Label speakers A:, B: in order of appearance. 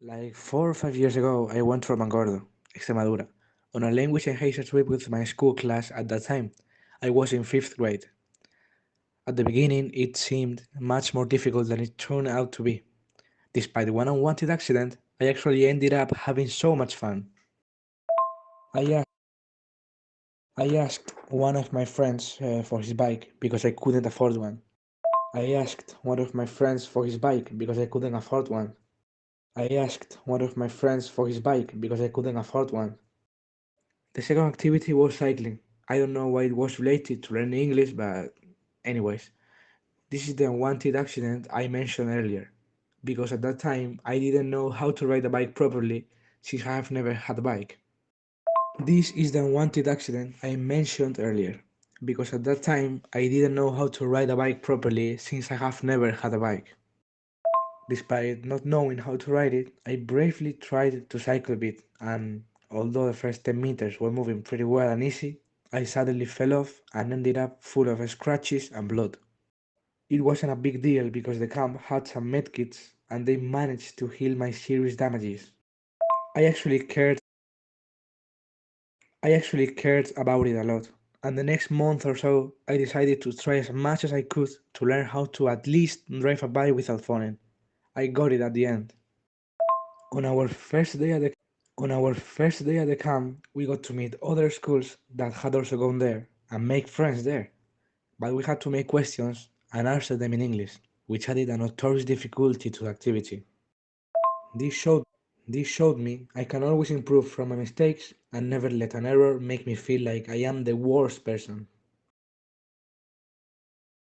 A: Like 4 or 5 years ago, I went to Romangordo, Extremadura, on a language enhancer trip with my school class at that time. I was in 5th grade. At the beginning, it seemed much more difficult than it turned out to be. Despite one unwanted accident, I actually ended up having so much fun. I, a- I asked one of my friends for his bike because I couldn't afford one. I asked one of my friends for his bike because I couldn't afford one. I asked one of my friends for his bike because I couldn't afford one. The second activity was cycling. I don't know why it was related to learning English, but anyways, this is the unwanted accident I mentioned earlier, because at that time I didn't know how to ride a bike properly since I have never had a bike. This is the unwanted accident I mentioned earlier, because at that time I didn't know how to ride a bike properly since I have never had a bike. Despite not knowing how to ride it, I bravely tried to cycle a bit, and although the first 10 meters were moving pretty well and easy, I suddenly fell off and ended up full of scratches and blood. It wasn't a big deal because the camp had some medkits and they managed to heal my serious damages. I actually cared I actually cared about it a lot, and the next month or so I decided to try as much as I could to learn how to at least drive a bike without falling. I got it at the end. On our first day at the camp, we got to meet other schools that had also gone there and make friends there. But we had to make questions and answer them in English, which added a notorious difficulty to the activity. This showed this showed me I can always improve from my mistakes and never let an error make me feel like I am the worst person.